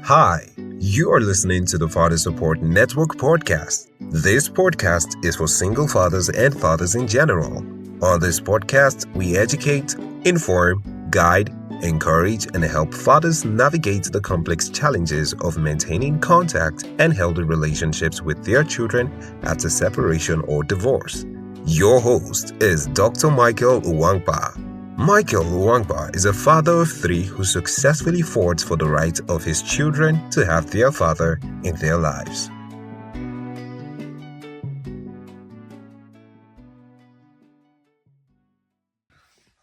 Hi, you are listening to the Father Support Network podcast. This podcast is for single fathers and fathers in general. On this podcast, we educate, inform, guide, encourage, and help fathers navigate the complex challenges of maintaining contact and healthy relationships with their children after separation or divorce. Your host is Dr. Michael Uwangba. Michael Uwangba is a father of three who successfully fought for the right of his children to have their father in their lives.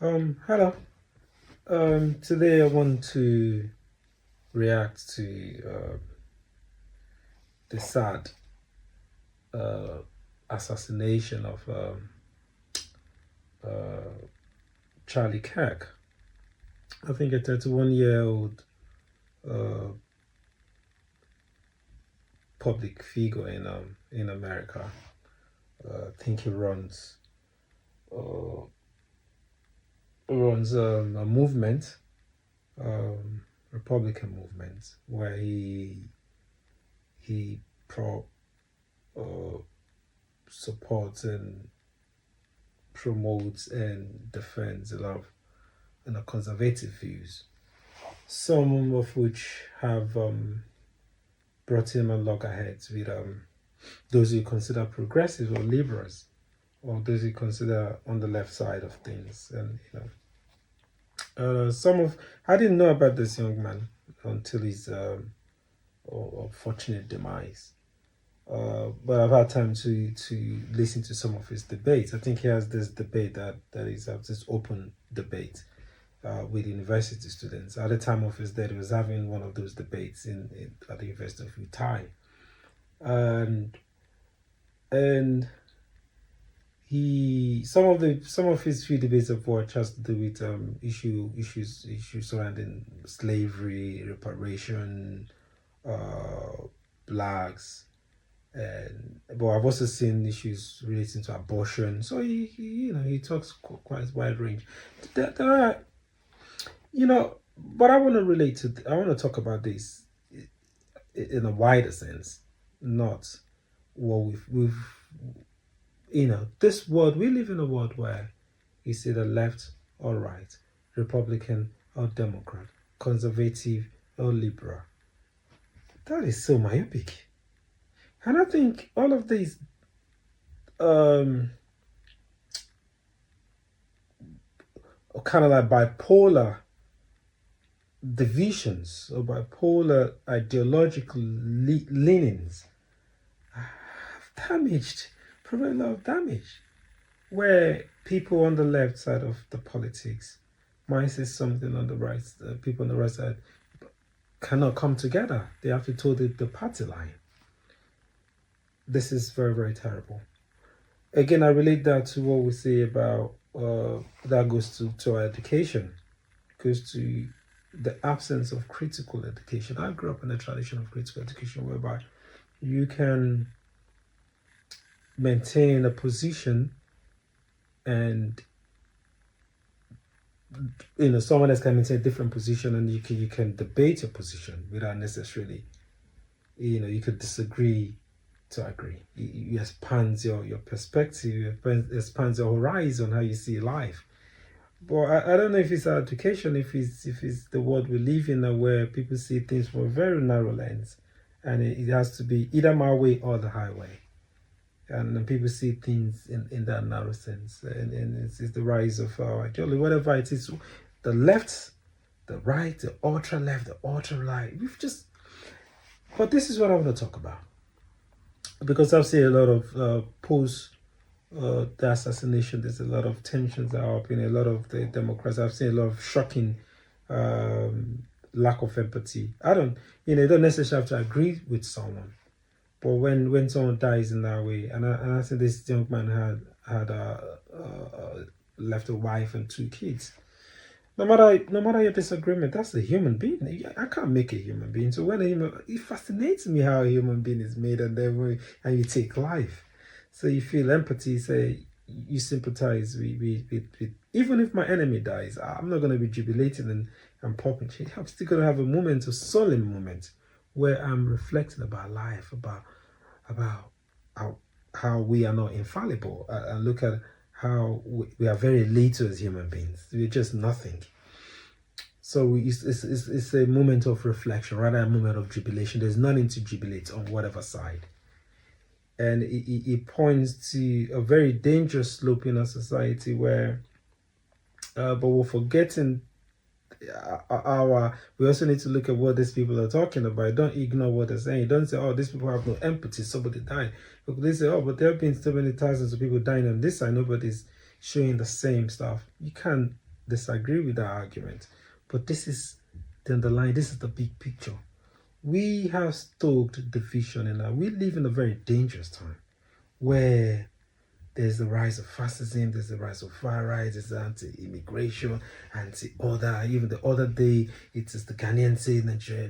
Hello. Today I want to react to the sad uh, assassination of Charlie Kirk. I think a 31-year-old uh, public figure in America. I think he uh, runs a movement, Republican movement, where he pro uh, supports and promotes and defends a lot of conservative views, some of which have brought him on loggerheads with those you consider progressives or liberals, or those you consider on the left side of things. And some of I didn't know about this young man until his unfortunate demise. But I've had time to listen to some of his debates. I think he has this debate that is this open debate with university students. At the time of his death, he was having one of those debates at the University of Utah, and he some of his few debates I've watched has to do with issues surrounding slavery, reparation, blacks, and but I've also seen issues relating to abortion. So he talks quite wide range. There are but I want to talk about this in a wider sense, not what we've this world. We live in a world where it's either left or right, Republican or Democrat, conservative or liberal. That is so myopic. And I think all of these um kind of like bipolar divisions or bipolar ideological leanings have damaged, probably a lot of damage, where people on the left side of the politics might say something on the right, people on the right side cannot come together. They have to toe the party line. This is very, very terrible. Again, I relate that to what we say about that goes to our education, goes to the absence of critical education. I grew up in a tradition of critical education whereby you can maintain a position and someone else can maintain a different position, and you can debate your position without necessarily you could disagree to agree. You expands your perspective, you expands your horizon, how you see life. But I don't know if it's our education, if it's the world we live in, where people see things from a very narrow lens, and it has to be either my way or the highway, and people see things in that narrow sense, and it's the rise of ideology, whatever it is, the left, the right, the ultra left, the ultra right. We've just, but this is what I want to talk about, because I've seen a lot of post the assassination. There's a lot of tensions that are up in a lot of the Democrats. I've seen a lot of shocking lack of empathy. I don't, you don't necessarily have to agree with someone, but when someone dies in that way, and I think this young man had left a wife and two kids. No matter your disagreement, that's a human being. I can't make a human being. So it fascinates me how a human being is made, and you take life. So you feel empathy. Say you sympathize with even if my enemy dies, I'm not gonna be jubilating and popping. I'm still gonna have a moment, a solemn moment, where I'm reflecting about life, about how we are not infallible, and look at how we are very little as human beings. We're just nothing. So it's a moment of reflection, rather a moment of jubilation. There's nothing to jubilate on whatever side. And it points to a very dangerous slope in our society where, but we're forgetting we also need to look at what these people are talking about. Don't ignore what they're saying. Don't say, oh, these people have no empathy, somebody died. But they say, oh, but there have been so many thousands of people dying on this side, nobody's showing the same stuff. You can't disagree with that argument. But this is the underlying, this is the big picture. We have stoked division in that. We live in a very dangerous time where there's the rise of fascism, there's the rise of far right, there's anti-immigration, anti-order. Even the other day, it is the Ghanaian saying Nigeria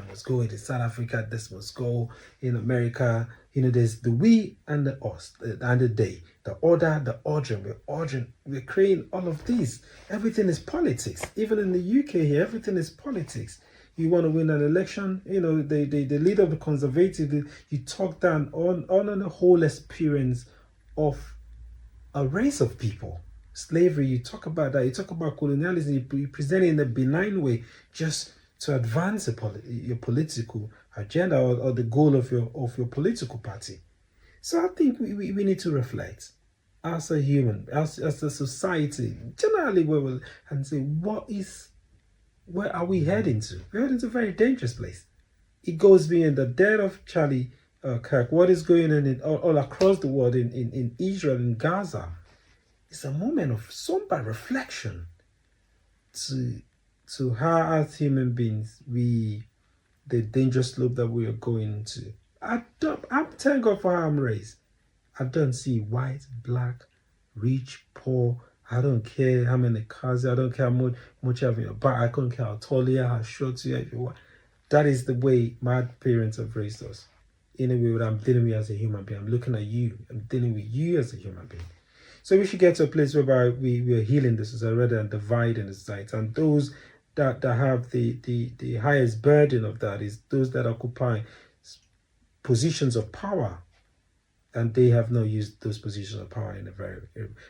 must go, it is South Africa, this must go, in America, there's the we and the us, and the they, the order, the ordering, we're creating all of these. Everything is politics. Even in the UK here, everything is politics. You want to win an election, the leader of the Conservative, you talk down on the whole experience of a race of people. Slavery, you talk about that. You talk about colonialism. You present it in a benign way, just to advance your political agenda or the goal of your political party. So I think we need to reflect as a human, as a society, generally, and say where are we heading to? We're heading to a very dangerous place. It goes beyond the death of Charlie Kirk. What is going on all across the world, in Israel, in Gaza? It's a moment of somber reflection to how, as human beings, the dangerous slope that we are going to. I'm thank God for how I'm raised. I don't see white, black, rich, poor. I don't care how many cars. I don't care how much you have in your back. I don't care how tall you are, how short you are. That is the way my parents have raised us. In a way, what I'm dealing with as a human being, I'm looking at you. I'm dealing with you as a human being. So we should get to a place whereby we are healing the society rather than dividing the society. And those that have the highest burden of that is those that occupy positions of power, and they have not used those positions of power in a very.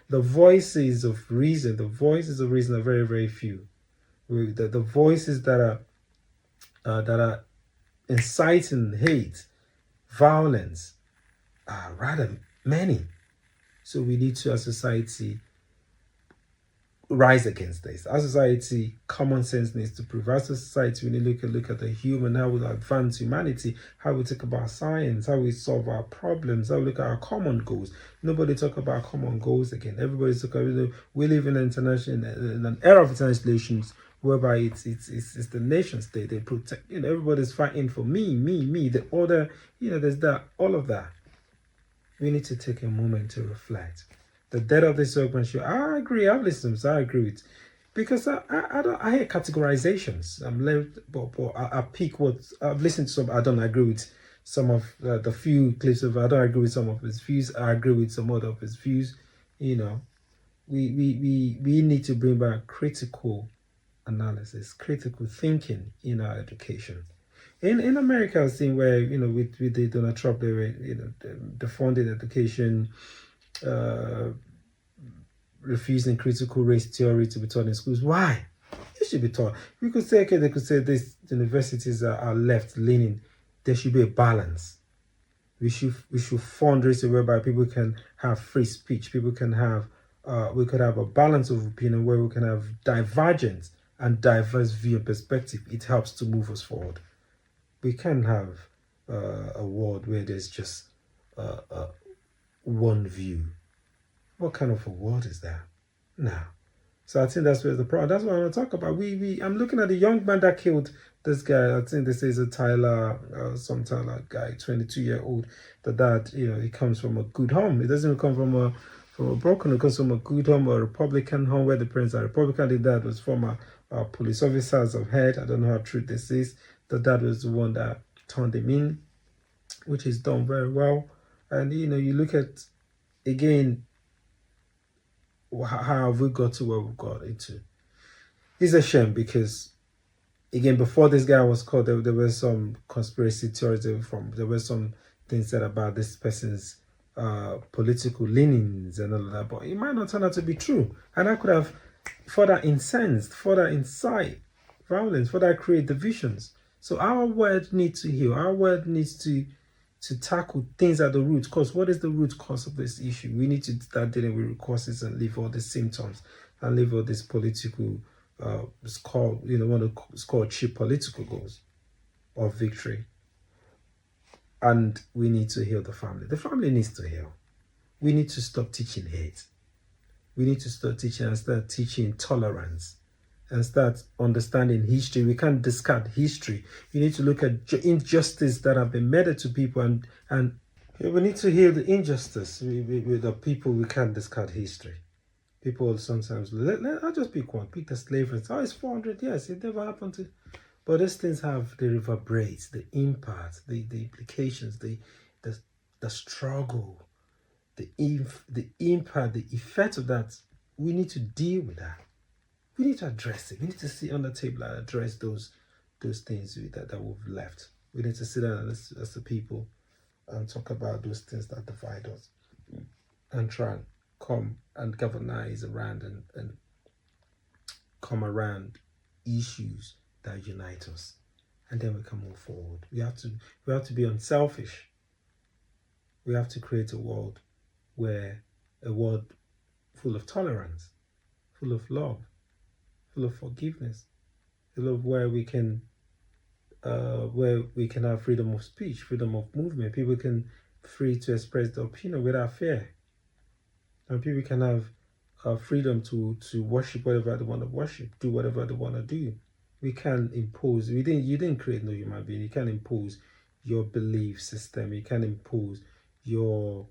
The voices of reason are very, very few. The voices that are inciting hate, violence, are rather many. So we need to, as a society, rise against this. As a society, common sense needs to prove. As a society, we need to look at the human, how we advance humanity, how we talk about science, how we solve our problems, how we look at our common goals. Nobody talk about common goals again. Everybody's talking. We live in in an era of international relations whereby it's the nation state. They protect. Everybody's fighting for me. The order. There's that. All of that. We need to take a moment to reflect. The death of this show, I agree. I've listened to, so I agree with, because I hate categorizations. I'm left, but I pick what I've listened to. Some I don't agree with some of the few clips of. I don't agree with some of his views. I agree with some other of his views. We need to bring back critical analysis, critical thinking in our education. In America, I've seen where with the Donald Trump, they were defunding education, refusing critical race theory to be taught in schools. Why? It should be taught. We could say, okay, they could say these universities are left leaning. There should be a balance. We should fund racism whereby people can have free speech. People can have we could have a balance of opinion where we can have divergent and diverse view and perspective. It helps to move us forward. We can't have a world where there's just one view. What kind of a world is that? Now, so I think that's where the problem. That's what I want to talk about. I'm looking at the young man that killed this guy. I think this is a some Tyler guy, 22-year-old. The dad, he comes from a good home. It doesn't come from a broken. It comes from a good home, a Republican home where the parents are Republican. The dad was former police officer, as I've heard. I don't know how true this is. The dad was the one that turned him in, which is done very well. And you look at again. How have we got to where we've got into? It's a shame because again, before this guy was caught, there were some conspiracy theories there were some things said about this person's political leanings and all of that, but it might not turn out to be true, and I could have further incensed, further incite violence, further create divisions. So our word needs to heal. Our word needs to tackle things at the root cause. What is the root cause of this issue? We need to start dealing with root causes and leave all the symptoms and leave all this political it's called, it's called cheap political goals of victory. And we need to heal the family. The family needs to heal. We need to stop teaching hate. We need to start teaching and start teaching tolerance and start understanding history. We can't discard history. We need to look at injustice that have been meted to people, and we need to heal the injustice with the people. We can't discard history. People sometimes, I'll just pick one, pick the slavery. Oh, it's 400 years, it never happened to. But these things have the reverberates, the impact, the implications, the struggle, the impact, the effect of that. We need to deal with that. We need to address it. We need to sit on the table and address those things that we've left. We need to sit down as a people and talk about those things that divide us and try and come and galvanize around and come around issues that unite us, and then we can move forward. We have to be unselfish. We have to create a world full of tolerance, full of love, full of forgiveness, full of where we can have freedom of speech, freedom of movement. People can free to express their opinion without fear, and people can have freedom to worship whatever they want to worship, do whatever they want to do. We can't impose. You didn't create no human being. You can't impose your belief system. You can't impose your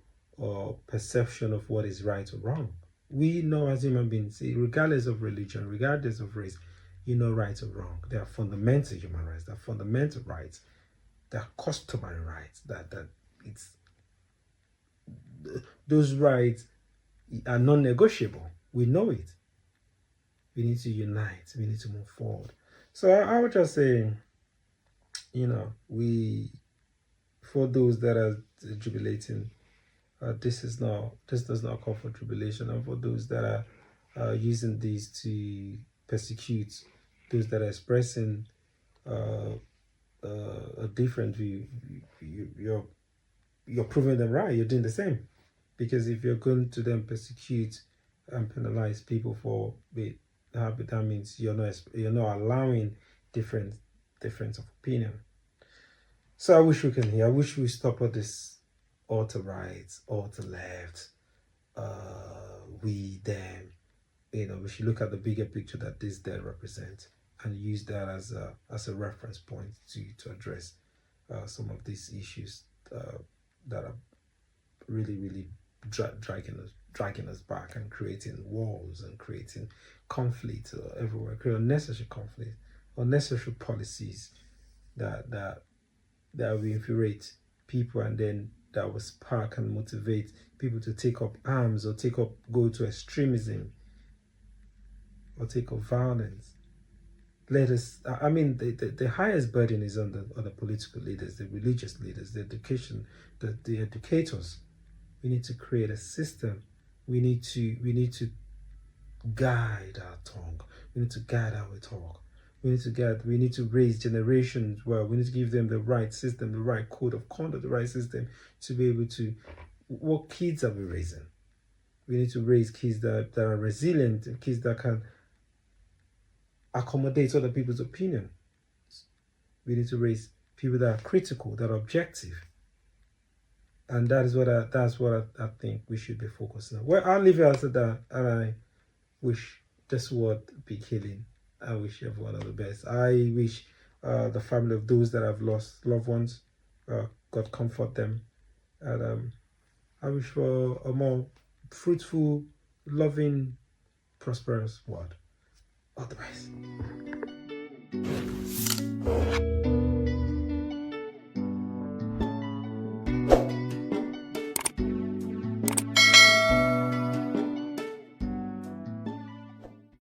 perception of what is right or wrong. We know as human beings, regardless of religion, regardless of race, right or wrong. They are fundamental human rights. They are fundamental rights. They are customary rights. Those rights are non-negotiable. We know it. We need to unite. We need to move forward. So I would just say, for those that are jubilating, this does not call for tribulation, and for those that are using these to persecute those that are expressing a different view, you're proving them right. You're doing the same, because if you're going to then persecute and penalize people for it, that means you're not allowing difference of opinion. So I wish we can hear. I wish we stop all this all to right, all to left, we, them. We should look at the bigger picture that this there represents and use that as a reference point to address some of these issues that are really, really dragging us back and creating walls and creating conflict everywhere, creating unnecessary conflict, unnecessary policies that will infuriate people, and then that will spark and motivate people to take up arms or go to extremism or take up violence. The highest burden is on the political leaders, the religious leaders, the educators. We need to create a system. We need to guide our tongue. We need to guide how we talk. We need to raise generations well. We need to give them the right system, the right code of conduct, the right system to be able to. What kids are we raising? We need to raise kids that are resilient, kids that can accommodate other people's opinion. We need to raise people that are critical, that are objective. And that's what I think we should be focusing on. Well, I'll leave it at that, and I wish this world be healing. I wish everyone all the best. I wish the family of those that have lost loved ones, God comfort them. And I wish for a more fruitful, loving, prosperous world. All the best.